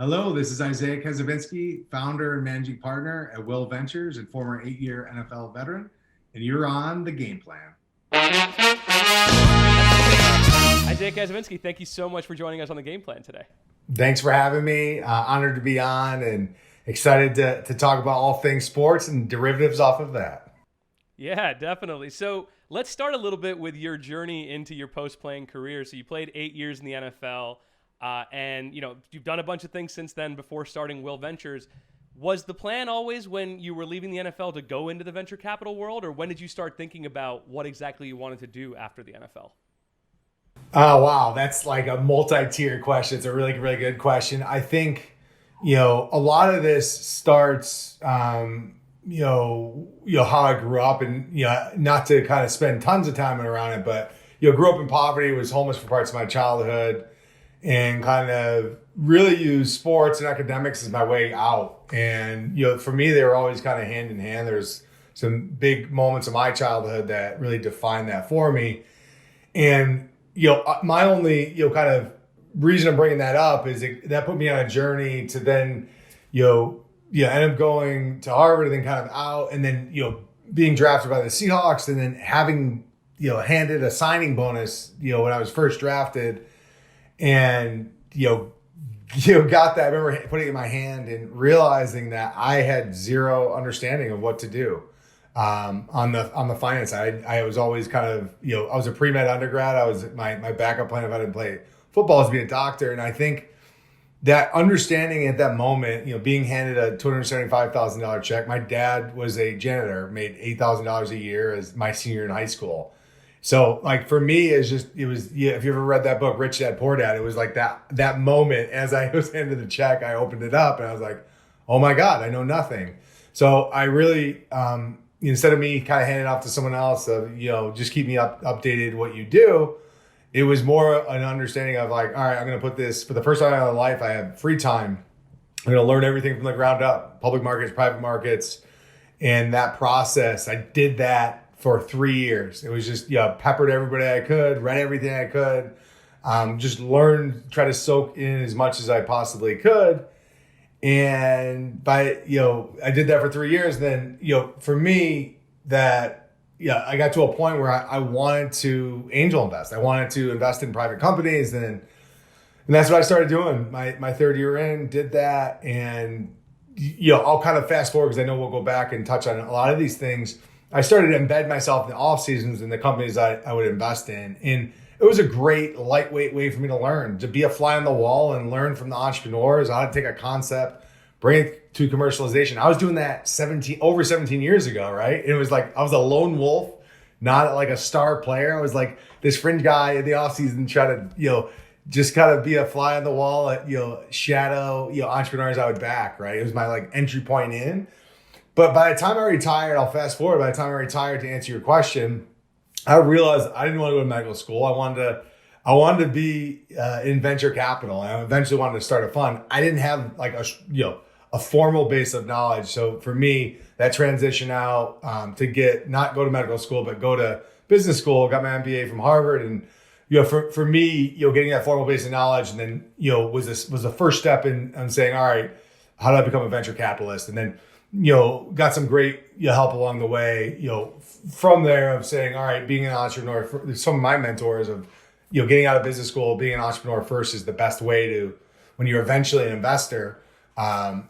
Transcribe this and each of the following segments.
Hello, this is Isaiah Kacyvenski, founder and managing partner at Will Ventures and former 8-year NFL veteran, and you're on the game plan. Isaiah Kacyvenski, thank you so much for joining us on the game plan today. Thanks for having me. Honored to be on and excited to talk about all things sports and derivatives off of that. Yeah, definitely. So let's start a little bit with your journey into your post-playing career. So you played 8 years in the NFL, and you've done a bunch of things since then before starting Will Ventures. Was the plan always when you were leaving the NFL to go into the venture capital world, or when did you start thinking about what exactly you wanted to do after the NFL? Oh, wow. That's like a multi-tier question. It's a really, really good question. I think, a lot of this starts, how I grew up and, not to kind of spend tons of time around it, but, grew up in poverty, was homeless for parts of my childhood and kind of really used sports and academics as my way out. And, for me, they were always kind of hand in hand. There's some big moments of my childhood that really defined that for me. And, my only, kind of reason I'm bringing that up is that put me on a journey to then, end up going to Harvard and then kind of out and then, being drafted by the Seahawks and then having, handed a signing bonus, when I was first drafted and, got that. I remember putting it in my hand and realizing that I had zero understanding of what to do. On the finance side, I was always kind of, I was a pre-med undergrad. I was my backup plan if I didn't play football was to be a doctor. And I think that understanding at that moment, being handed a $275,000 check. My dad was a janitor, made $8,000 a year as my senior in high school. So like for me, if you ever read that book, Rich Dad, Poor Dad, it was like that moment as I was handed the check, I opened it up and I was like, oh my God, I know nothing. So I really, instead of me kind of handing it off to someone else, just keep me updated what you do. It was more an understanding of like, all right, I'm going to put this for the first time in my life. I have free time. I'm going to learn everything from the ground up, public markets, private markets. And that process, I did that for 3 years. It was just, peppered everybody I could, read everything I could, just learned, try to soak in as much as I possibly could. And I did that for 3 years. Then, for me, I got to a point where I wanted to angel invest. I wanted to invest in private companies. And that's what I started doing. My third year in, did that. And, I'll kind of fast forward because I know we'll go back and touch on a lot of these things. I started to embed myself in the off seasons in the companies I would invest in. And it was a great lightweight way for me to learn, to be a fly on the wall and learn from the entrepreneurs how to take a concept, bring it to commercialization. I was doing that over 17 years ago, right? And it was like I was a lone wolf, not like a star player. I was like this fringe guy in the off season trying to, just kind of be a fly on the wall at, shadow, entrepreneurs I would back, right? It was my like entry point in. But by the time I retired, I'll fast forward. By the time I retired, to answer your question, I realized I didn't want to go to medical school. I wanted to be in venture capital, and I eventually wanted to start a fund. I didn't have like a formal base of knowledge. So for me, that transition out to not go to medical school, but go to business school, got my MBA from Harvard, and for me, getting that formal base of knowledge, and then was the first step in saying, all right, how do I become a venture capitalist, and then got some great help along the way, from there of saying, all right, being an entrepreneur, some of my mentors of, getting out of business school, being an entrepreneur first is the best way to, when you're eventually an investor,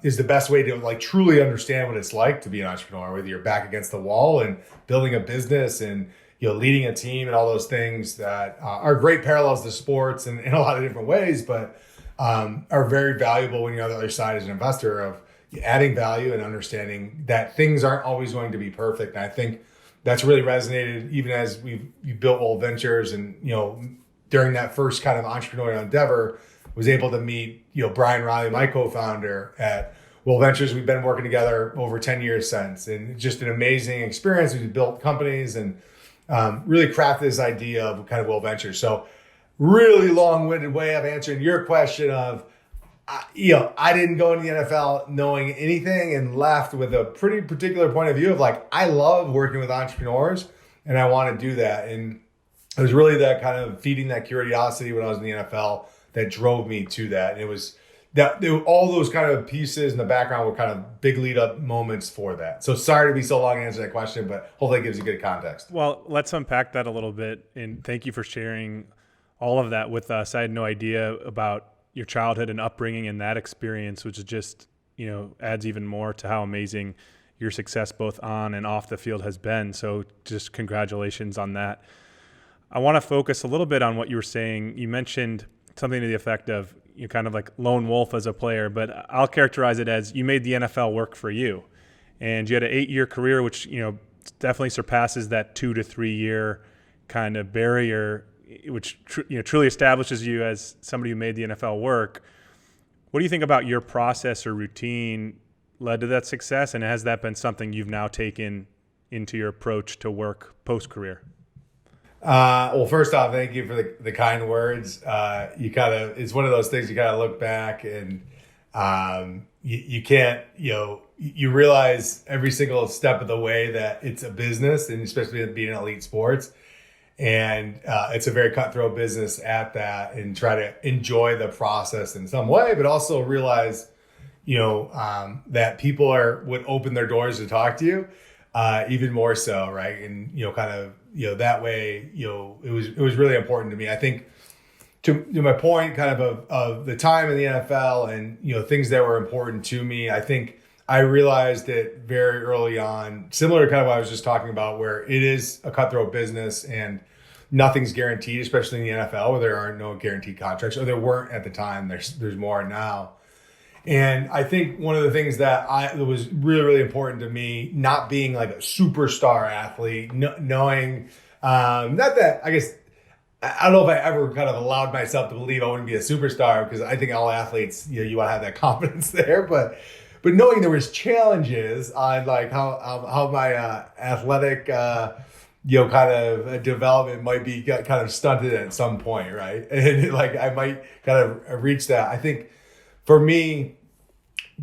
is the best way to like truly understand what it's like to be an entrepreneur, whether you're back against the wall and building a business and, leading a team and all those things that are great parallels to sports and in a lot of different ways, but are very valuable when you're on the other side as an investor of adding value and understanding that things aren't always going to be perfect. And I think that's really resonated even as we built Will Ventures and, during that first kind of entrepreneurial endeavor, was able to meet, Brian Riley, my co-founder at Will Ventures. We've been working together over 10 years since, and just an amazing experience. We've built companies and really crafted this idea of kind of Will Ventures. So really long-winded way of answering your question of, I didn't go into the NFL knowing anything and left with a pretty particular point of view of like, I love working with entrepreneurs and I want to do that. And it was really that kind of feeding that curiosity when I was in the NFL that drove me to that. And it was, all those kind of pieces in the background were kind of big lead up moments for that. So sorry to be so long to answer that question, but hopefully it gives you good context. Well, let's unpack that a little bit. And thank you for sharing all of that with us. I had no idea about your childhood and upbringing and that experience, which is just, adds even more to how amazing your success both on and off the field has been. So just congratulations on that. I want to focus a little bit on what you were saying. You mentioned something to the effect of you're kind of like lone wolf as a player, but I'll characterize it as you made the NFL work for you. And you had an 8-year career, which, definitely surpasses that 2 to 3 year kind of barrier, which truly establishes you as somebody who made the NFL work. What do you think about your process or routine led to that success? And has that been something you've now taken into your approach to work post-career? Well, first off, thank you for the kind words. It's one of those things you gotta look back and you can't, you realize every single step of the way that it's a business, and especially being in elite sports. And it's a very cutthroat business at that, and try to enjoy the process in some way, but also realize, that people would open their doors to talk to you, even more so. Right. And, that way, it was really important to me. I think to my point kind of the time in the NFL and, things that were important to me, I think I realized it very early on, similar to kind of what I was just talking about, where it is a cutthroat business and nothing's guaranteed, especially in the NFL where there are no guaranteed contracts, or there weren't at the time. There's more now. And I think one of the things that was really, really important to me, not being like a superstar athlete, knowing, not that, I guess, I don't know if I ever kind of allowed myself to believe I wouldn't be a superstar, because I think all athletes, you want to have that confidence there, but knowing there was challenges on like how my athletic, kind of development might be kind of stunted at some point, right? And like I might kind of reach that. I think for me,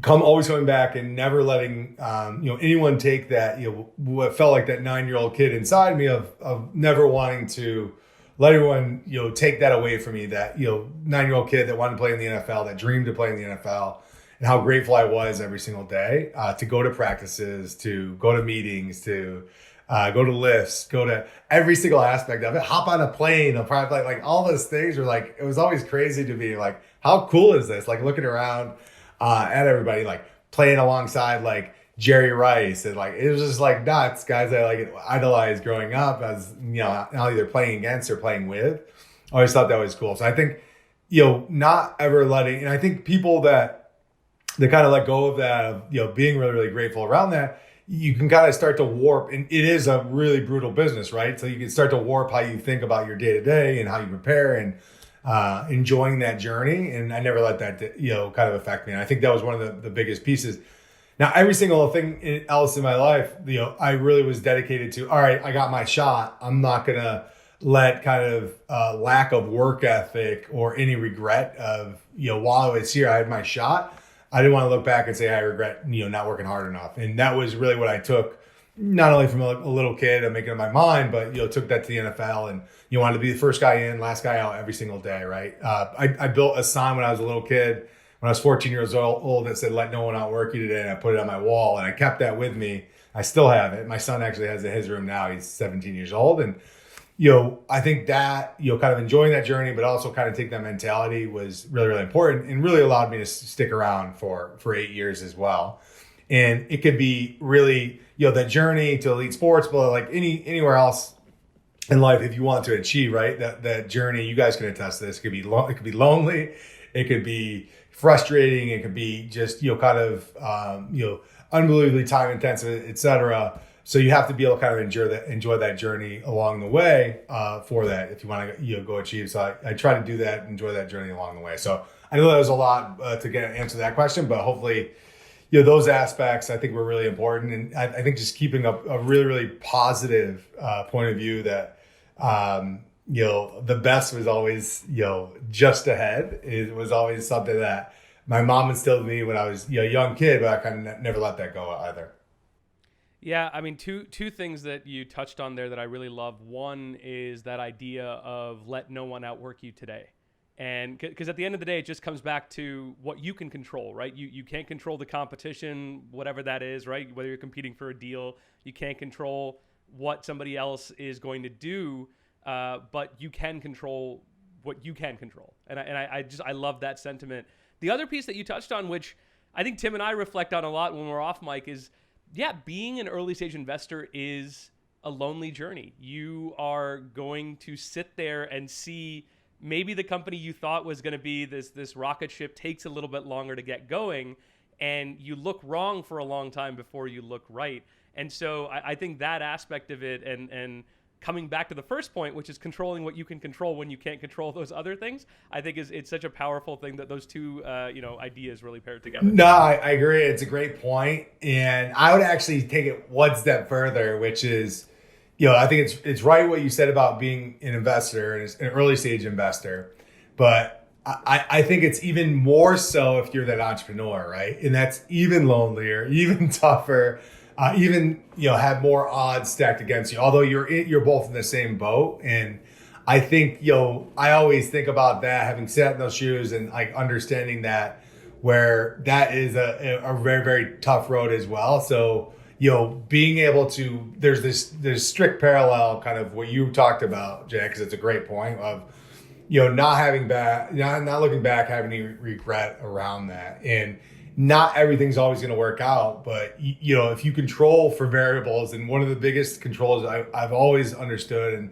always coming back and never letting anyone take that, what felt like that 9-year-old kid inside me of never wanting to let everyone take that away from me. That 9-year-old kid that wanted to play in the NFL, that dreamed to play in the NFL, and how grateful I was every single day to go to practices, to go to meetings, to go to lifts, go to every single aspect of it, hop on a plane, a private flight, like all those things were like, it was always crazy to me. Like, how cool is this? Like looking around at everybody, like playing alongside like Jerry Rice, and like, it was just like nuts. Guys I like idolized growing up as, either playing against or playing with. I always thought that was cool. So I think, not ever letting, and I think people that kind of let go of that, being really, really grateful around that, you can kind of start to warp, and it is a really brutal business, right? So you can start to warp how you think about your day to day and how you prepare, and enjoying that journey. And I never let that, kind of affect me. And I think that was one of the biggest pieces. Now, every single thing else in my life, I really was dedicated to, all right, I got my shot. I'm not going to let kind of lack of work ethic or any regret of, while I was here, I had my shot. I didn't want to look back and say I regret, not working hard enough. And that was really what I took, not only from a little kid and making it in my mind, but, took that to the NFL, and you wanted to be the first guy in, last guy out every single day, right? I built a sign when I was a little kid, when I was 14 years old, that said, "Let no one outwork you today." And I put it on my wall, and I kept that with me. I still have it. My son actually has it in his room now. He's 17 years old. And, I think that, kind of enjoying that journey, but also kind of take that mentality was really, really important, and really allowed me to stick around for 8 years as well. And it could be really, that journey to elite sports, but like anywhere else in life, if you want to achieve, right, that journey, you guys can attest to this. It could be lonely, it could be frustrating, it could be just, kind of, unbelievably time intensive, et cetera. So you have to be able to kind of enjoy that journey along the way for that, if you want to go achieve. So I try to do that, enjoy that journey along the way. So I know that was a lot to answer that question, but hopefully, those aspects I think were really important. And I think just keeping a really, really positive point of view that, the best was always, just ahead. It was always something that my mom instilled in me when I was a young kid, but I kind of never let that go either. Yeah, I mean, two things that you touched on there that I really love. One is that idea of let no one outwork you today. And because at the end of the day, it just comes back to what you can control, right? You can't control the competition, whatever that is, right? Whether you're competing for a deal, you can't control what somebody else is going to do, but you can control what you can control. And I love that sentiment. The other piece that you touched on, which I think Tim and I reflect on a lot when we're off mic, is, yeah, being an early stage investor is a lonely journey. You are going to sit there and see maybe the company you thought was going to be this rocket ship takes a little bit longer to get going, and you look wrong for a long time before you look right. And so I think that aspect of it, and coming back to the first point, which is controlling what you can control when you can't control those other things, I think it's such a powerful thing that those two ideas really pair together. No, I agree. It's a great point. And I would actually take it one step further, which is, I think it's right what you said about being an investor and an early stage investor, but I think it's even more so if you're that entrepreneur, right? And that's even lonelier, even tougher, even have more odds stacked against you. Although you're both in the same boat, and I think I always think about that, having sat in those shoes and like understanding that where that is a very, very tough road as well. So. Being able to, there's this strict parallel kind of what you talked about, Jay, because it's a great point of, not looking back, having any regret around that. And not everything's always going to work out, but if you control for variables, and one of the biggest controls I've always understood and,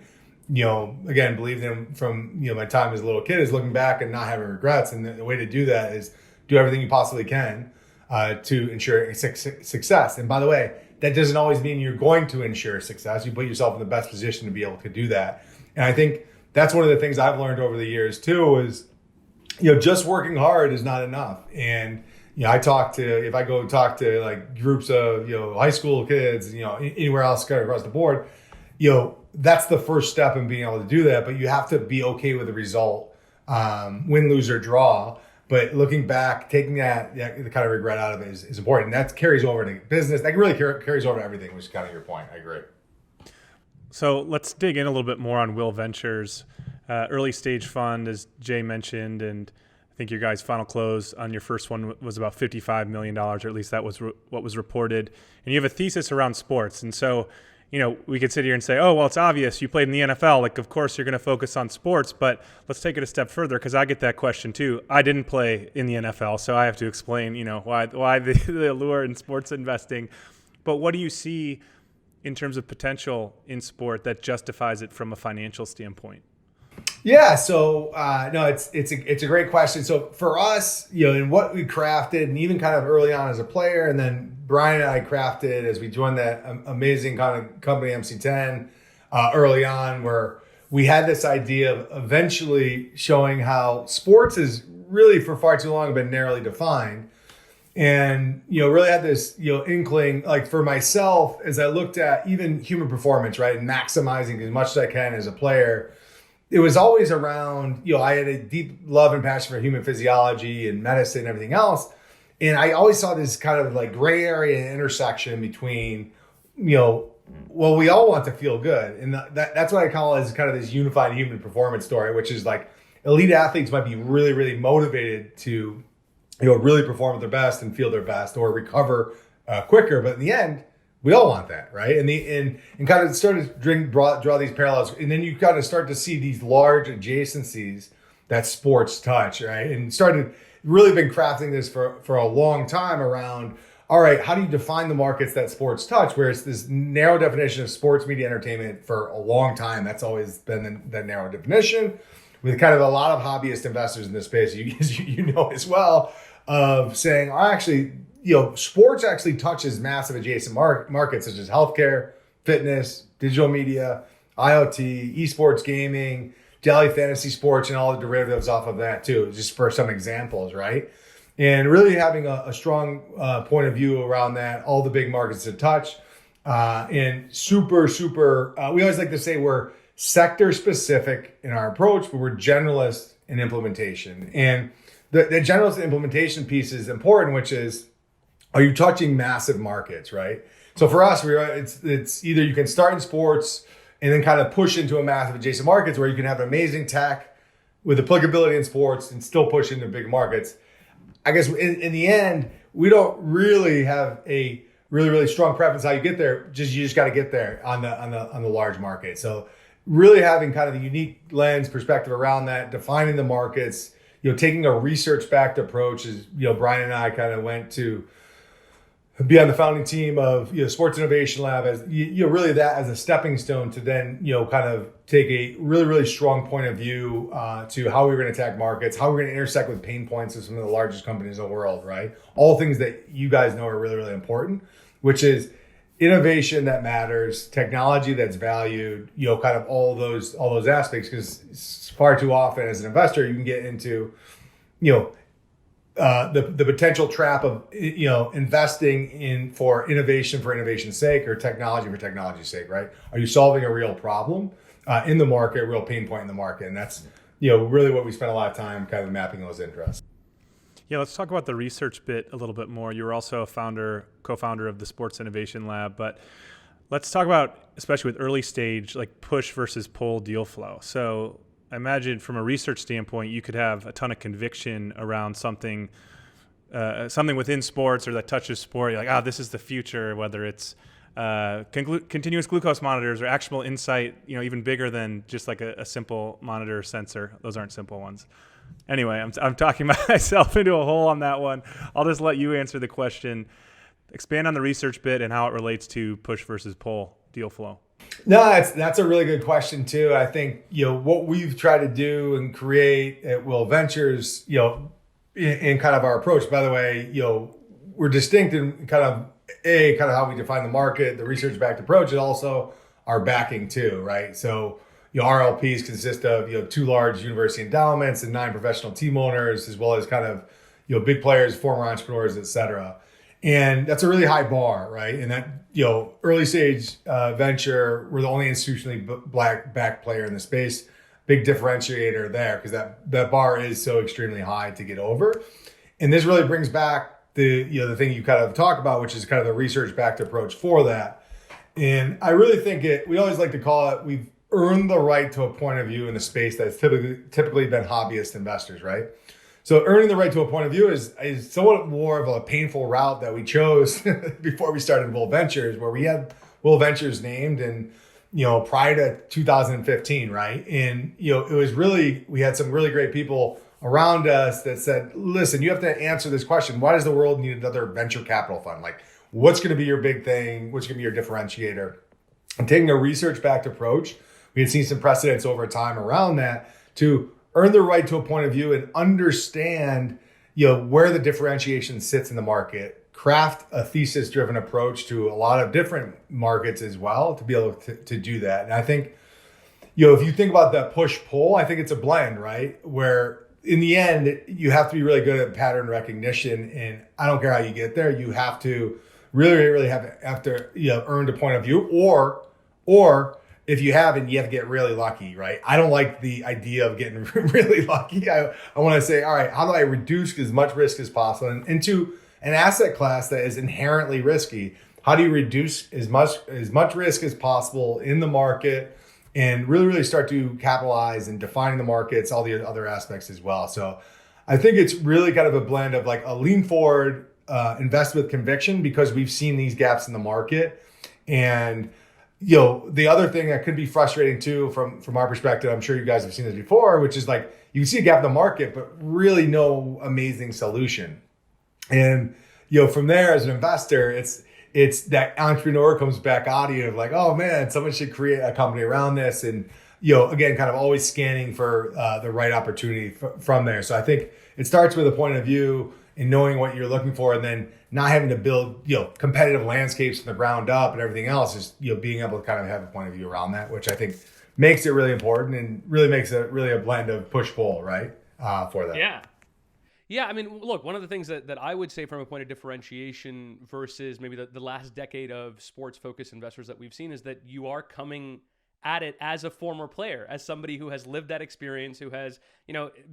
again, believed in from, my time as a little kid is looking back and not having regrets. And the way to do that is do everything you possibly can to ensure success. And by the way, that doesn't always mean you're going to ensure success. You put yourself in the best position to be able to do that. And I think that's one of the things I've learned over the years too is, just working hard is not enough. And, if I go talk to like groups of, high school kids, anywhere else kind of across the board, that's the first step in being able to do that. But you have to be okay with the result, win, lose, or draw. But looking back, taking that the kind of regret out of it is important. And that carries over to business. That really carries over to everything, which is kind of your point. I agree. So let's dig in a little bit more on Will Ventures. Early stage fund, as Jay mentioned, and I think your guys' final close on your first one was about $55 million, or at least that was what was reported. And you have a thesis around sports. And so, we could sit here and say, oh, well, it's obvious you played in the NFL. Like, of course, you're going to focus on sports. But let's take it a step further, because I get that question too. I didn't play in the NFL, so I have to explain, why the allure in sports investing. But what do you see in terms of potential in sport that justifies it from a financial standpoint? Yeah, so no, it's a great question. So for us, in what we crafted, and even kind of early on as a player, and then Brian and I crafted as we joined that amazing kind of company MC10 early on, where we had this idea of eventually showing how sports is really for far too long been narrowly defined, and really had this inkling, like for myself, as I looked at even human performance, right, and maximizing as much as I can as a player. It was always around, I had a deep love and passion for human physiology and medicine and everything else. And I always saw this kind of like gray area and intersection between, well, we all want to feel good. And that's what I call as kind of this unified human performance story, which is like elite athletes might be really, really motivated to, really perform at their best and feel their best or recover quicker. But in the end, we all want that, right? And kind of started to draw these parallels, and then you kind of start to see these large adjacencies that sports touch, right? And started really been crafting this for a long time around, all right, how do you define the markets that sports touch? Where it's this narrow definition of sports media entertainment for a long time. That's always been the narrow definition, with kind of a lot of hobbyist investors in this space, you know as well, of saying, actually, sports actually touches massive adjacent markets such as healthcare, fitness, digital media, IoT, esports gaming, daily fantasy sports, and all the derivatives off of that too, just for some examples, right? And really having a strong point of view around that, all the big markets to touch, and super, we always like to say we're sector specific in our approach, but we're generalist in implementation. And the generalist implementation piece is important, which is, are you touching massive markets, right? So for us, it's either you can start in sports and then kind of push into a massive adjacent markets where you can have amazing tech, with applicability in sports and still push into big markets. I guess in the end, we don't really have a really strong preference how you get there. You just got to get there on the large market. So really having kind of the unique lens perspective around that, defining the markets, taking a research backed approach. Is Brian and I kind of went to be on the founding team of Sports Innovation Lab as really that as a stepping stone to then kind of take a really strong point of view to how we're going to attack markets, how we're going to intersect with pain points of some of the largest companies in the world, right? All things that you guys know are really important, which is innovation that matters, technology that's valued, kind of all those aspects. Because far too often as an investor, you can get into the potential trap of investing for innovation's sake or technology for technology's sake, right? Are you solving a real problem in the market, a real pain point in the market? And that's really what we spent a lot of time kind of mapping those interests. Yeah, let's talk about the research bit a little bit more. You were also a co-founder of the Sports Innovation Lab, but let's talk about, especially with early stage, like push versus pull deal flow. So I imagine from a research standpoint, you could have a ton of conviction around something within sports or that touches sport. You're like, this is the future, whether it's continuous glucose monitors or actionable insight, even bigger than just like a simple monitor sensor. Those aren't simple ones. Anyway, I'm talking myself into a hole on that one. I'll just let you answer the question. Expand on the research bit and how it relates to push versus pull deal flow. No, that's a really good question too. I think what we've tried to do and create at Will Ventures, in kind of our approach. By the way, we're distinct in kind of how we define the market, the research-backed approach, and also our backing too, right? So our LPs consist of 2 large university endowments and 9 professional team owners, as well as kind of big players, former entrepreneurs, et cetera. And that's a really high bar, right? And that, early stage venture, we're the only institutionally backed player in the space. Big differentiator there because that bar is so extremely high to get over. And this really brings back the thing you kind of talk about, which is kind of the research-backed approach for that. And I really think we always like to call it, we've earned the right to a point of view in a space that's typically been hobbyist investors, right? So earning the right to a point of view is somewhat more of a painful route that we chose before we started Will Ventures, where we had Will Ventures named and, prior to 2015, right? And, it was really, we had some really great people around us that said, listen, you have to answer this question. Why does the world need another venture capital fund? Like, what's going to be your big thing? What's going to be your differentiator? And taking a research-backed approach, we had seen some precedents over time around that to earn the right to a point of view and understand, where the differentiation sits in the market, craft a thesis-driven approach to a lot of different markets as well to be able to do that. And I think, if you think about that push-pull, I think it's a blend, right? Where in the end, you have to be really good at pattern recognition. And I don't care how you get there, you have to really have to earned a point of view, or if you haven't, you have to get really lucky, right? I don't like the idea of getting really lucky. I want to say, all right, how do I reduce as much risk as possible into an asset class that is inherently risky? How do you reduce as much risk as possible in the market and really start to capitalize and defining the markets, all the other aspects as well. So I think it's really kind of a blend of like a lean forward, invest with conviction because we've seen these gaps in the market. And the other thing that could be frustrating too, from our perspective, I'm sure you guys have seen this before, which is like you see a gap in the market, but really no amazing solution. And from there as an investor, it's that entrepreneur comes back out of you of like, oh man, someone should create a company around this, and again, kind of always scanning for the right opportunity from there. So I think it starts with a point of view and knowing what you're looking for, and then not having to build, competitive landscapes from the ground up and everything else, is, being able to kind of have a point of view around that, which I think makes it really important and really makes it really a blend of push-pull, right? For that. Yeah. Yeah, I mean, look, one of the things that I would say from a point of differentiation versus maybe the last decade of sports-focused investors that we've seen is that you are coming at it as a former player, as somebody who has lived that experience, who has,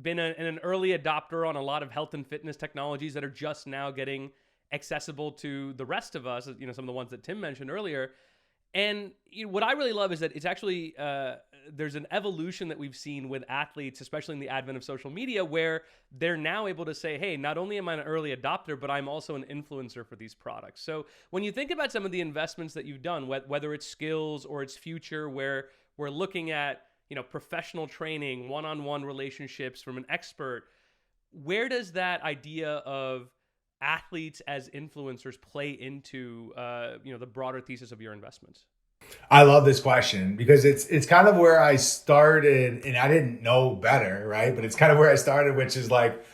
been an early adopter on a lot of health and fitness technologies that are just now getting accessible to the rest of us, some of the ones that Tim mentioned earlier. And what I really love is that it's actually there's an evolution that we've seen with athletes, especially in the advent of social media, where they're now able to say, hey, not only am I an early adopter, but I'm also an influencer for these products. So when you think about some of the investments that you've done, whether it's skills or it's future, where we're looking at, professional training, one-on-one relationships from an expert, where does that idea of athletes as influencers play into, the broader thesis of your investments? I love this question because it's kind of where I started, and I didn't know better, right? But it's kind of where I started, which is like,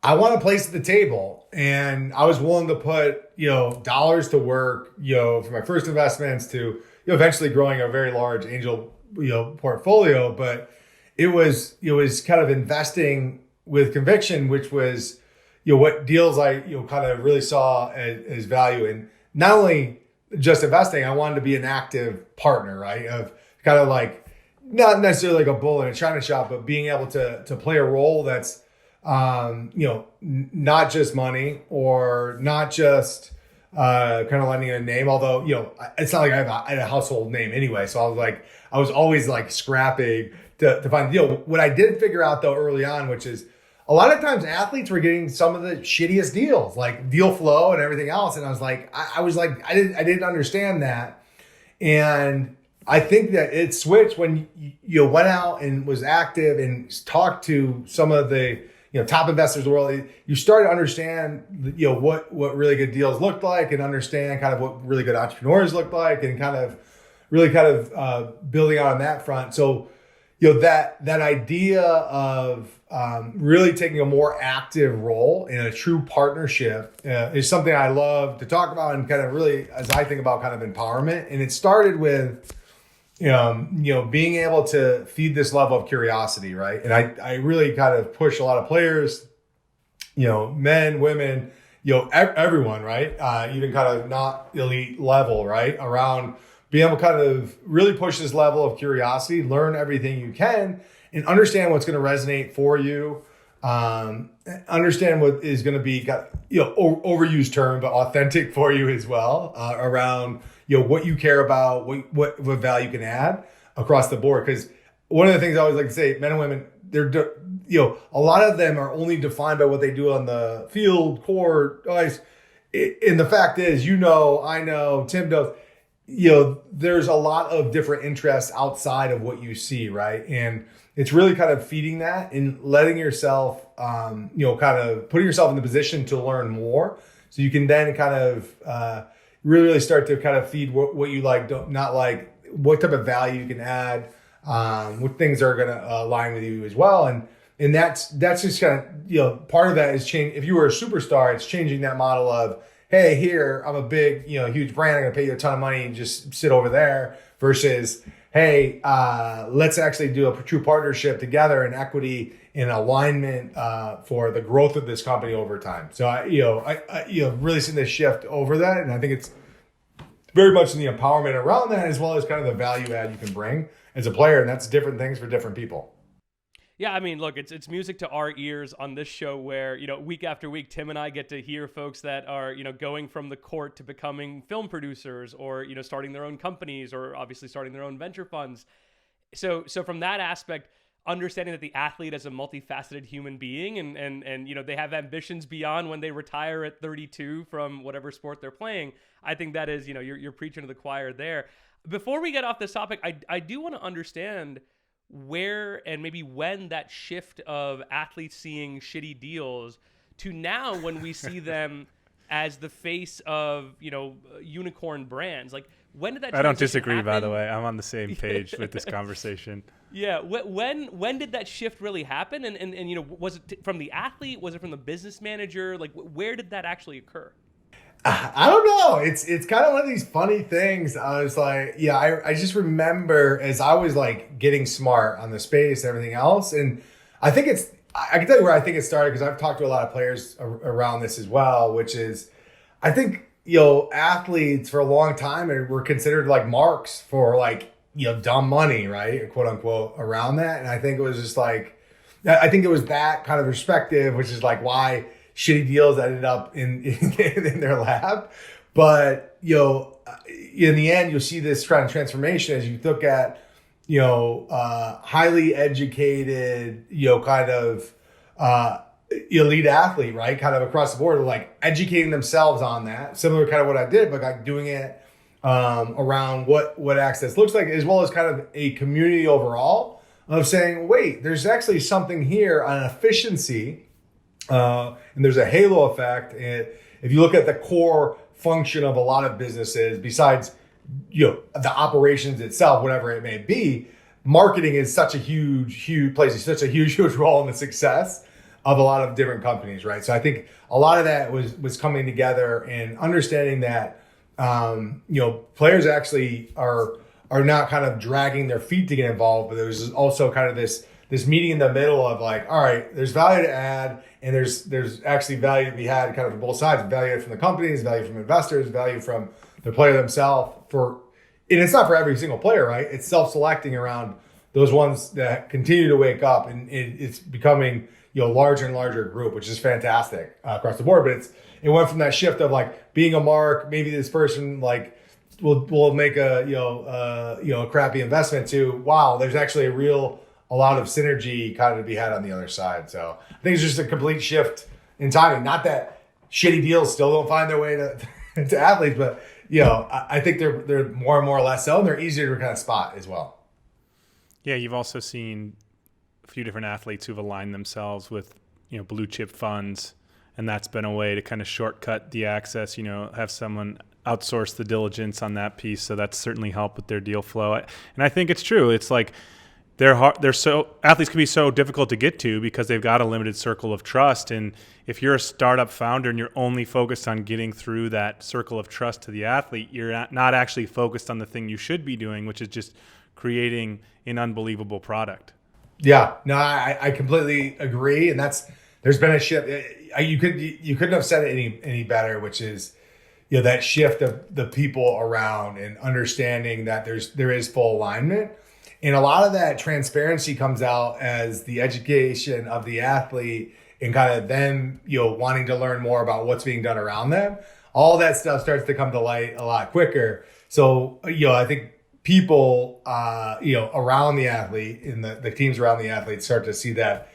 I want a place at the table, and I was willing to put, dollars to work, for my first investments to, eventually growing a very large angel, portfolio. But it was kind of investing with conviction, which was, what deals I, kind of really saw as value. And not only just investing, I wanted to be an active partner, right? Of kind of like, not necessarily like a bull in a china shop, but being able to play a role that's, not just money or not just kind of lending a name. Although, it's not like I had a household name anyway. So I was always like scrapping to find, what I did figure out though early on, which is, a lot of times athletes were getting some of the shittiest deals, like deal flow and everything else. And I was like, I didn't understand that. And I think that it switched when you went out and was active and talked to some of the, top investors in the world. You started to understand, what really good deals looked like, and understand kind of what really good entrepreneurs looked like, and kind of really building out on that front. So, that idea of really taking a more active role in a true partnership is something I love to talk about, and kind of really, as I think about kind of empowerment. And it started with, being able to feed this level of curiosity, right? And I really kind of push a lot of players, men, women, everyone, right? Even kind of not elite level, right? Around being able to kind of really push this level of curiosity, learn everything you can, and understand what's going to resonate for you. Understand what is going to be, overused term, but authentic for you as well, around, what you care about, what value you can add across the board. Because one of the things I always like to say, men and women, they're, a lot of them are only defined by what they do on the field, court, ice. And the fact is, I know, Tim knows, there's a lot of different interests outside of what you see, right? And it's really kind of feeding that and letting yourself, kind of putting yourself in the position to learn more. So you can then kind of really start to kind of feed what you like, not like, what type of value you can add, what things are going to align with you as well. And that's just kind of, part of that is change. If you were a superstar, it's changing that model of, hey, here, I'm a big, huge brand, I'm going to pay you a ton of money and just sit over there, versus, hey, let's actually do a true partnership together in equity and alignment for the growth of this company over time. So I really seen this shift over that, and I think it's very much in the empowerment around that, as well as kind of the value add you can bring as a player, and that's different things for different people. Yeah, I mean, look, it's music to our ears on this show where, week after week, Tim and I get to hear folks that are, going from the court to becoming film producers, or, starting their own companies, or obviously starting their own venture funds. So from that aspect, understanding that the athlete is a multifaceted human being, and they have ambitions beyond when they retire at 32 from whatever sport they're playing, I think that is, you're preaching to the choir there. Before we get off this topic, I do want to understand where and maybe when that shift of athletes seeing shitty deals to now when we see them as the face of, unicorn brands. Like, when did that? I don't disagree, happen? By the way. I'm on the same page with this conversation. Yeah. When did that shift really happen? And was it from the athlete? Was it from the business manager? Like, where did that actually occur? I don't know. It's kind of one of these funny things. I was like, I just remember as I was like getting smart on the space and everything else. And I think I can tell you where I think it started, because I've talked to a lot of players around this as well, which is, I think, athletes for a long time were considered like marks for like, dumb money, right? Quote unquote, around that. And I think it was just like, I think it was that kind of perspective, which is like why shitty deals ended up in their lap. But, in the end, you'll see this kind of transformation as you look at, highly educated, kind of elite athlete, right? Kind of across the board, like educating themselves on that, similar to kind of what I did, but like doing it around what access looks like, as well as kind of a community overall of saying, wait, there's actually something here on efficiency, and there's a halo effect. And if you look at the core function of a lot of businesses, besides the operations itself, whatever it may be, marketing is such a huge place. It's such a huge role in the success of a lot of different companies, right? So I think a lot of that was coming together and understanding that players actually are not kind of dragging their feet to get involved, but there's also kind of this meeting in the middle of like, all right, there's value to add, and there's actually value to be had kind of from both sides. Value from the companies, value from investors, value from the player themselves. And it's not for every single player, right? It's self-selecting around those ones that continue to wake up, and it's becoming larger and larger group, which is fantastic across the board. But it went from that shift of like being a mark, maybe this person like will make a crappy investment, to wow, there's actually a lot of synergy kind of to be had on the other side. So I think it's just a complete shift in timing. Not that shitty deals still don't find their way to athletes, but I think they're more and more less so, and they're easier to kind of spot as well. Yeah, you've also seen a few different athletes who've aligned themselves with blue chip funds, and that's been a way to kind of shortcut the access. Have someone outsource the diligence on that piece, so that's certainly helped with their deal flow. And I think it's true. It's like athletes can be so difficult to get to because they've got a limited circle of trust. And if you're a startup founder and you're only focused on getting through that circle of trust to the athlete, you're not actually focused on the thing you should be doing, which is just creating an unbelievable product. Yeah, no, I completely agree. And there's been a shift. You couldn't have said it any better, which is, that shift of the people around and understanding that there is full alignment. And a lot of that transparency comes out as the education of the athlete and kind of them, wanting to learn more about what's being done around them. All that stuff starts to come to light a lot quicker. So, I think people, around the athlete and the teams around the athlete start to see that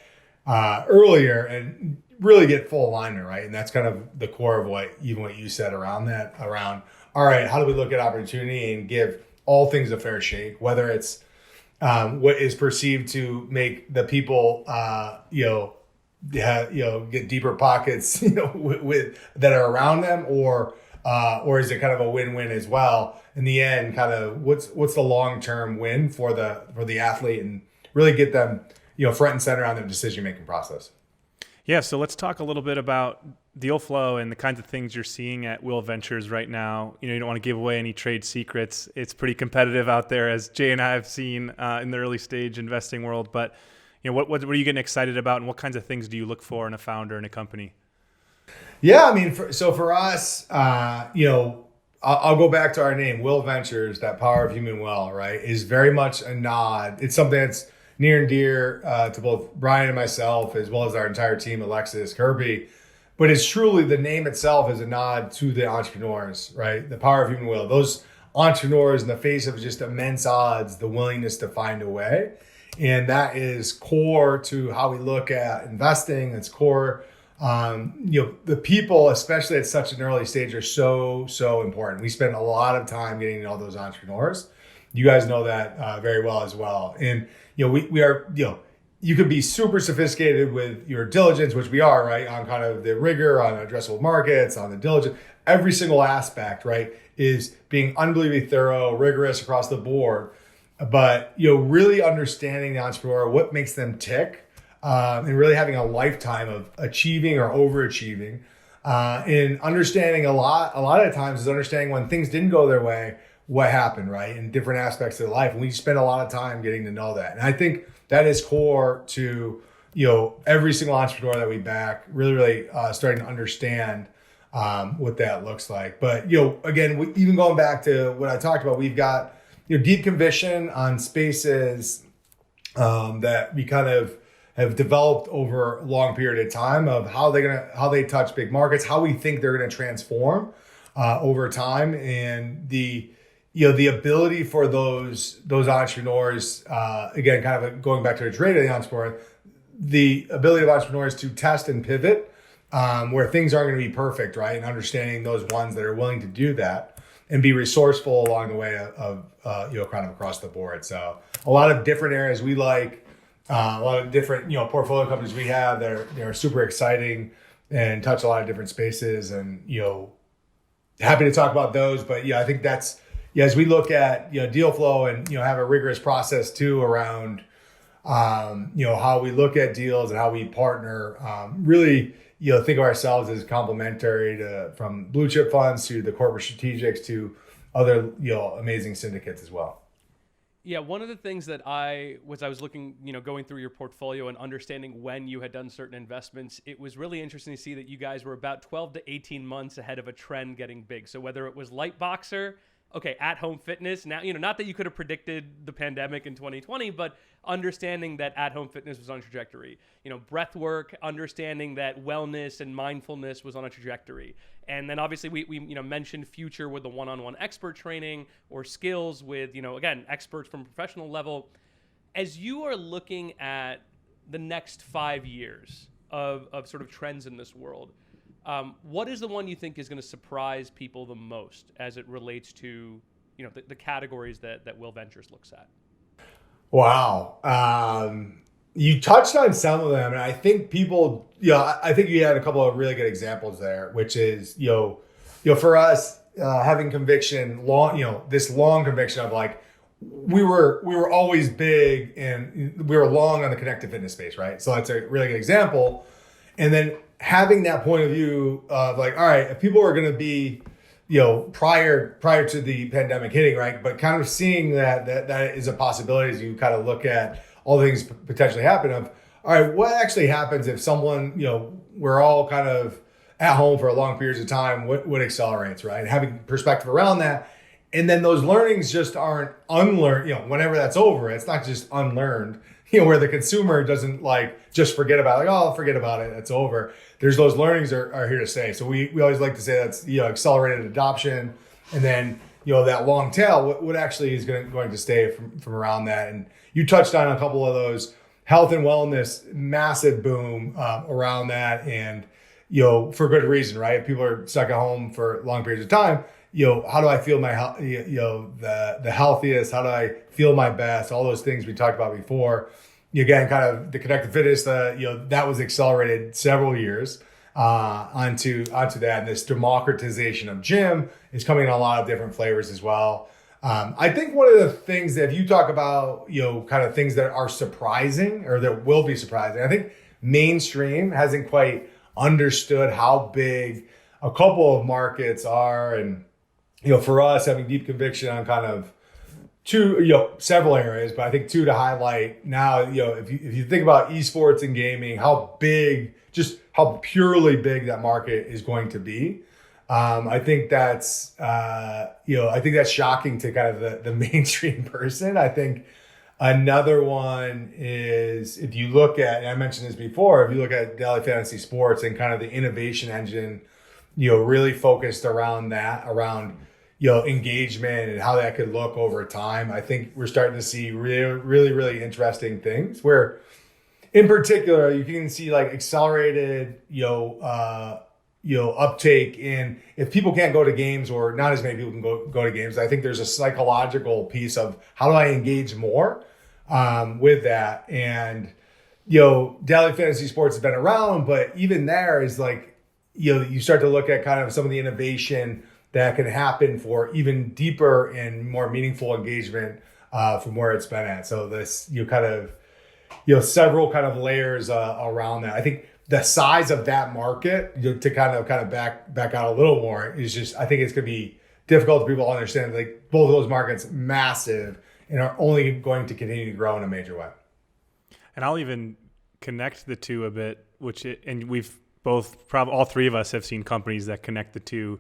earlier and really get full alignment, right? And that's kind of the core of what you said around, all right, how do we look at opportunity and give all things a fair shake, whether it's what is perceived to make the people, get deeper pockets, with that are around them, or is it kind of a win-win as well? In the end, kind of what's the long-term win for the athlete, and really get them, front and center on their decision-making process. Yeah, so let's talk a little bit about deal flow and the kinds of things you're seeing at Will Ventures right now. You don't want to give away any trade secrets. It's pretty competitive out there, as Jay and I have seen in the early stage investing world. But what are you getting excited about, and what kinds of things do you look for in a founder in a company? Yeah, I mean, for us, I'll go back to our name, Will Ventures. That power of human will, right, is very much a nod. It's something that's near and dear to both Brian and myself, as well as our entire team, Alexis, Kirby. But it's truly, the name itself is a nod to the entrepreneurs, right? The power of human will. Those entrepreneurs in the face of just immense odds, the willingness to find a way. And that is core to how we look at investing. It's core. The people, especially at such an early stage, are so important. We spend a lot of time getting to know those entrepreneurs. You guys know that very well as well. And, we are, you could be super sophisticated with your diligence, which we are, right, on kind of the rigor, on addressable markets, on the diligence. Every single aspect, right, is being unbelievably thorough, rigorous across the board. But, really understanding the entrepreneur, what makes them tick, and really having a lifetime of achieving or overachieving, and understanding a lot of times is understanding when things didn't go their way, what happened, right, in different aspects of their life. And we spend a lot of time getting to know that. And I think that is core to, every single entrepreneur that we back, really starting to understand what that looks like. But, again, even going back to what I talked about, we've got, deep conviction on spaces that we kind of have developed over a long period of time of how they touch big markets, how we think they're going to transform over time. And the ability for those entrepreneurs, again, kind of going back to the trade of the entrepreneur, the ability of entrepreneurs to test and pivot where things aren't going to be perfect, right? And understanding those ones that are willing to do that and be resourceful along the way of kind of across the board. So a lot of different areas we like, a lot of different, portfolio companies we have that are super exciting and touch a lot of different spaces, and, happy to talk about those. But I think that's, as we look at, deal flow and, have a rigorous process too around, how we look at deals and how we partner, really, think of ourselves as complementary to, from blue chip funds to the corporate strategics to other, amazing syndicates as well. Yeah, one of the things that I was looking, going through your portfolio and understanding when you had done certain investments, it was really interesting to see that you guys were about 12 to 18 months ahead of a trend getting big. So whether it was Lightboxer, okay, at-home fitness, now, not that you could have predicted the pandemic in 2020, but understanding that at-home fitness was on a trajectory. Breath work, understanding that wellness and mindfulness was on a trajectory. And then obviously we mentioned future with the one-on-one expert training, or skills with, again, experts from professional level. As you are looking at the next 5 years of sort of trends in this world, what is the one you think is going to surprise people the most as it relates to, the categories that Will Ventures looks at? Wow. You touched on some of them, and I think people, I think you had a couple of really good examples there, which is, for us, having conviction, this long conviction of like, we were always big and we were long on the connected fitness space, right? So that's a really good example. And then having that point of view of like, all right, if people are going to be, prior to the pandemic hitting, right? But kind of seeing that is a possibility as you kind of look at all the things potentially happen of, all right, what actually happens if someone, we're all kind of at home for a long periods of time, what accelerates, right? And having perspective around that. And then those learnings just aren't unlearned, whenever that's over, it's not just unlearned, where the consumer doesn't like just forget about it, like, oh, I'll forget about it, it's over. There's those learnings are here to stay. So we always like to say that's, accelerated adoption. And then, that long tail, what actually is going to stay from around that. And you touched on a couple of those, health and wellness, massive boom around that. And, for good reason, right? If people are stuck at home for long periods of time, how do I feel my health, the healthiest? How do I feel my best? All those things we talked about before. Again, kind of the connected fitness, that was accelerated several years onto that. And this democratization of gym is coming in a lot of different flavors as well. I think one of the things that if you talk about, kind of things that are surprising or that will be surprising, I think mainstream hasn't quite understood how big a couple of markets are. And, for us, having deep conviction on kind of several areas, but I think two to highlight now, if you think about esports and gaming, how purely big that market is going to be. I think that's shocking to kind of the mainstream person. I think another one is, if you look at, and I mentioned this before, if you look at Daily Fantasy Sports and kind of the innovation engine, really focused around that, around engagement and how that could look over time. I think we're starting to see really, really, really interesting things where, in particular, you can see like accelerated, uptake in, if people can't go to games or not as many people can go to games. I think there's a psychological piece of how do I engage more with that. And, Daily Fantasy Sports has been around, but even there is like, you start to look at kind of some of the innovation that can happen for even deeper and more meaningful engagement from where it's been at. So this, several kind of layers around that. I think the size of that market, to kind of back out a little more, is just, I think it's going to be difficult for people to understand. Like both of those markets, massive, and are only going to continue to grow in a major way. And I'll even connect the two a bit, and we've all three of us have seen companies that connect the two.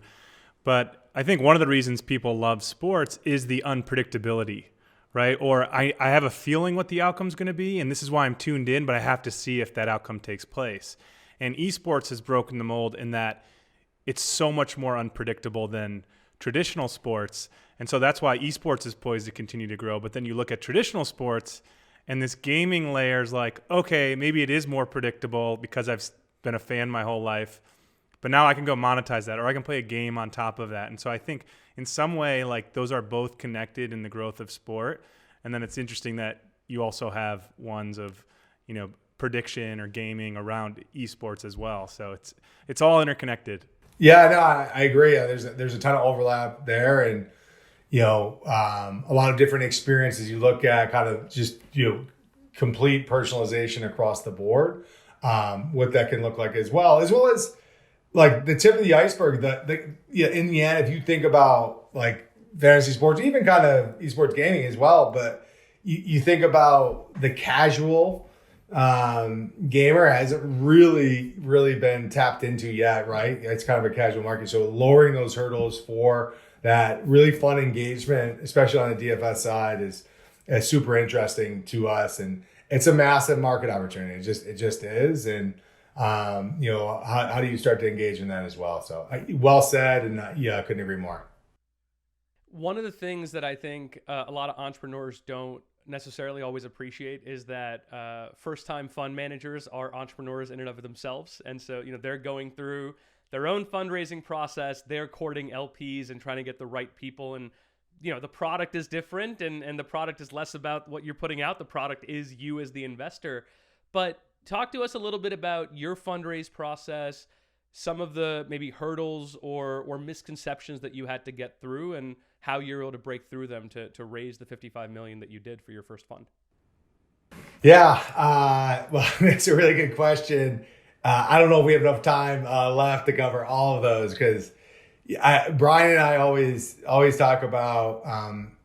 But I think one of the reasons people love sports is the unpredictability, right? Or I have a feeling what the outcome's going to be, and this is why I'm tuned in, but I have to see if that outcome takes place. And esports has broken the mold in that it's so much more unpredictable than traditional sports. And so that's why esports is poised to continue to grow. But then you look at traditional sports and this gaming layer is like, okay, maybe it is more predictable because I've been a fan my whole life, but now I can go monetize that, or I can play a game on top of that. And so I think in some way, like those are both connected in the growth of sport. And then it's interesting that you also have ones of, prediction or gaming around esports as well. So it's all interconnected. Yeah, no, I agree. There's a ton of overlap there, and a lot of different experiences. You look at kind of just complete personalization across the board. What that can look like as well as like the tip of the iceberg. In the end, if you think about like fantasy sports, even kind of esports gaming as well, but you think about the casual gamer hasn't really been tapped into yet, right? It's kind of a casual market. So lowering those hurdles for that really fun engagement, especially on the DFS side, is super interesting to us. And it's a massive market opportunity. It just is. And, how do you start to engage in that as well? So well said. And I couldn't agree more. One of the things that I think a lot of entrepreneurs don't necessarily always appreciate is that first-time fund managers are entrepreneurs in and of themselves. And so, they're going through their own fundraising process, they're courting LPs and trying to get the right people. And, the product is different and the product is less about what you're putting out. The product is you as the investor. But talk to us a little bit about your fundraise process, some of the maybe hurdles or misconceptions that you had to get through, and how you're able to break through them to raise the $55 million that you did for your first fund. Yeah, well, it's a really good question. I don't know if we have enough time left to cover all of those, because Brian and I always talk about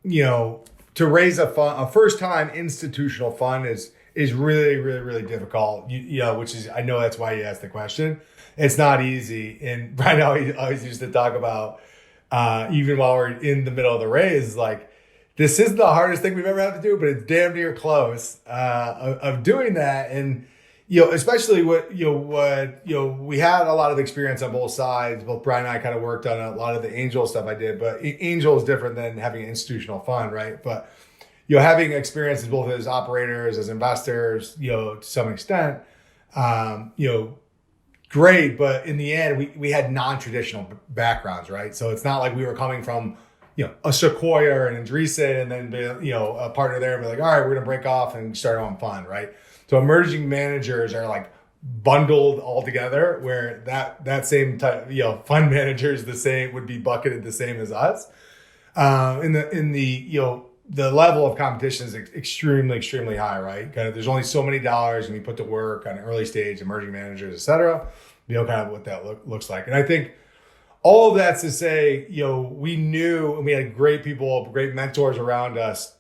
to raise a first time institutional fund is really difficult. Which is, I know that's why you asked the question. It's not easy, and Brian always used to talk about. Even while we're in the middle of the raise, like this isn't the hardest thing we've ever had to do, but it's damn near close of doing that. And especially we had a lot of experience on both sides. Both Brian and I kind of worked on a lot of the angel stuff I did, but angel is different than having an institutional fund, right? But having experiences both as operators, as investors, to some extent, great, but in the end, we had non-traditional backgrounds, right? So it's not like we were coming from, a Sequoia or an Andreessen and then, a partner there and be like, all right, we're going to break off and start our own fund, right? So emerging managers are like bundled all together, where that same type, fund managers would be bucketed the same as us. The level of competition is extremely high, right? Kind of, there's only so many dollars and we put to work on early stage emerging managers, et cetera. Kind of what that looks like. And I think all of that's to say, we knew, and we had great people, great mentors around us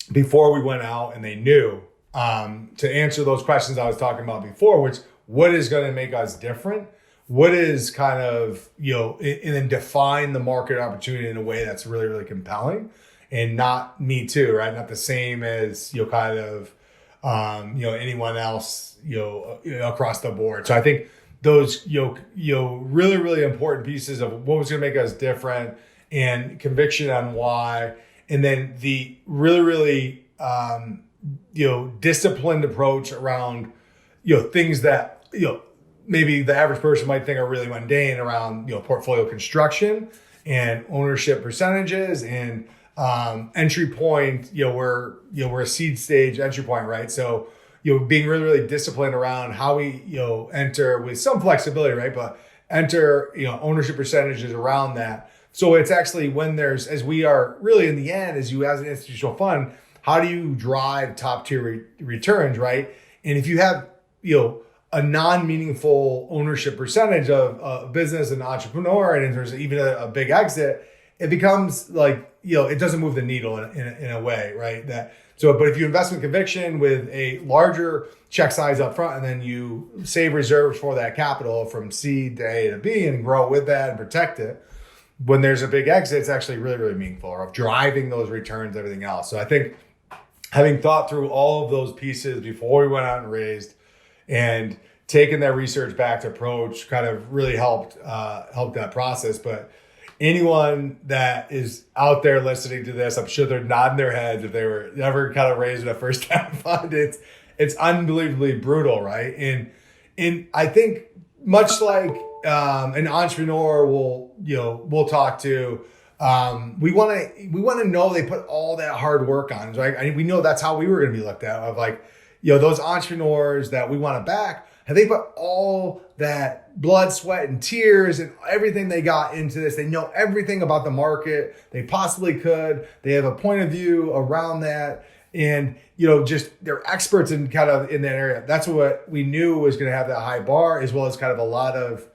before we went out, and they knew to answer those questions I was talking about before, which what is going to make us different? What is kind of, and then define the market opportunity in a way that's really compelling. And not me too, right? Not the same as kind of anyone else across the board. So I think those really important pieces of what was going to make us different, and conviction on why, and then the really disciplined approach around things that maybe the average person might think are really mundane around portfolio construction and ownership percentages and entry point, we're a seed stage entry point, right? So, being really disciplined around how we, enter with some flexibility, right? But enter, ownership percentages around that. So it's actually when as we are really in the end, as an institutional fund, how do you drive top tier returns, right? And if you have, a non-meaningful ownership percentage of a business and entrepreneur, and there's even a big exit, it becomes like, it doesn't move the needle in a way, right? But if you invest in conviction with a larger check size up front, and then you save reserves for that capital from seed to A to B and grow with that and protect it, when there's a big exit, it's actually really meaningful of driving those returns, everything else. So I think having thought through all of those pieces before we went out and raised, and taking that research backed approach kind of really helped that process. But anyone that is out there listening to this, I'm sure they're nodding their heads if they were ever kind of raised in a first time fund. It's unbelievably brutal, right? And I think much like an entrepreneur we'll talk to, we want to know they put all that hard work on, right? We know that's how we were going to be looked at, of like, those entrepreneurs that we want to back, have they put all that blood, sweat, and tears and everything they got into this? They know everything about the market they possibly could. They have a point of view around that. And, just they're experts in kind of in that area. That's what we knew was going to have that high bar, as well as kind of a lot of,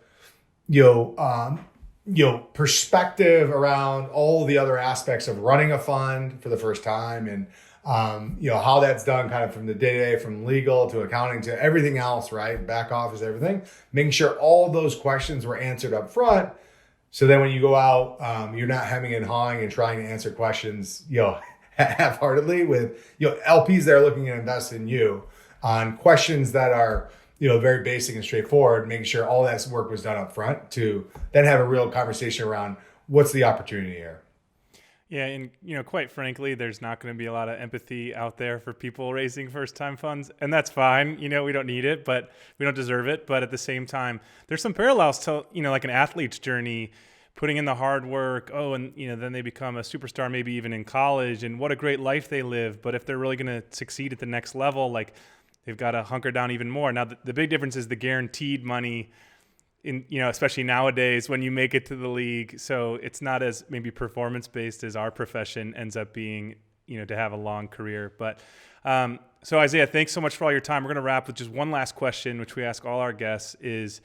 perspective around all the other aspects of running a fund for the first time, and how that's done kind of from the day-to-day, from legal to accounting to everything else, right? Back office, everything, making sure all those questions were answered up front. So then when you go out, you're not hemming and hawing and trying to answer questions, half-heartedly with, LPs that are looking to invest in you on questions that are, very basic and straightforward, making sure all that work was done up front to then have a real conversation around what's the opportunity here. Yeah, and quite frankly, there's not going to be a lot of empathy out there for people raising first-time funds, and that's fine. We don't need it, but we don't deserve it. But at the same time, there's some parallels to like an athlete's journey, putting in the hard work. Oh, and then they become a superstar, maybe even in college, and what a great life they live. But if they're really going to succeed at the next level, like they've got to hunker down even more. Now, the big difference is the guaranteed money. Especially nowadays when you make it to the league. So it's not as maybe performance-based as our profession ends up being, to have a long career. But so Isaiah, thanks so much for all your time. We're going to wrap with just one last question, which we ask all our guests is,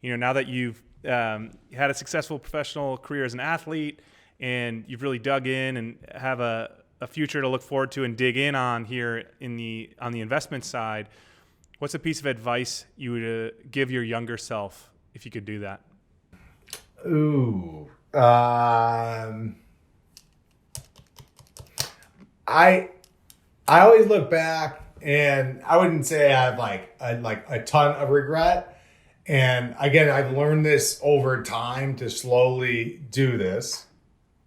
now that you've had a successful professional career as an athlete and you've really dug in and have a future to look forward to and dig in on here on the investment side, what's a piece of advice you would give your younger self if you could do that? Ooh. I always look back, and I wouldn't say I have like a ton of regret. And again, I've learned this over time to slowly do this,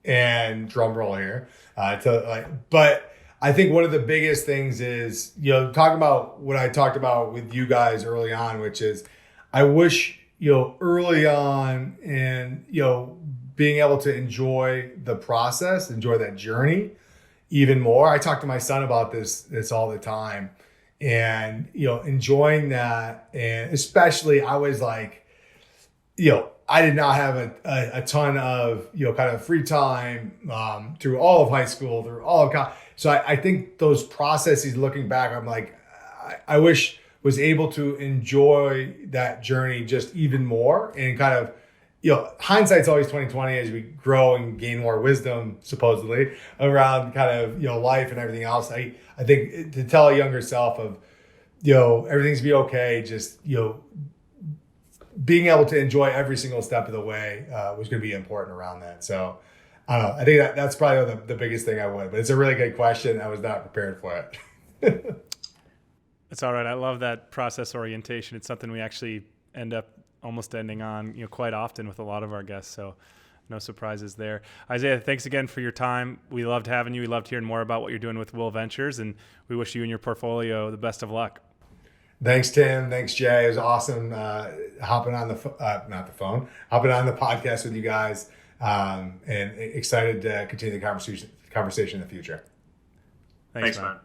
and drum roll here. But I think one of the biggest things is, talking about what I talked about with you guys early on, which is I wish, early on and, being able to enjoy the process, enjoy that journey even more. I talk to my son about this all the time, and, enjoying that. And especially I was like, I did not have a ton of, kind of free time through all of high school, through all of college. So I think those processes, looking back, I'm like, I wish was able to enjoy that journey just even more, and kind of, hindsight's always 20/20 as we grow and gain more wisdom, supposedly, around kind of, life and everything else. I think to tell a younger self of, everything's be okay, just, being able to enjoy every single step of the way was going to be important around that. So I don't know. I think that's probably the biggest thing I would, but it's a really good question. I was not prepared for it. It's all right. I love that process orientation. It's something we actually end up almost ending on, quite often with a lot of our guests. So no surprises there. Isaiah, thanks again for your time. We loved having you. We loved hearing more about what you're doing with Will Ventures, and we wish you and your portfolio the best of luck. Thanks, Tim. Thanks, Jay. It was awesome hopping on hopping on the podcast with you guys, and excited to continue the conversation in the future. Thanks man.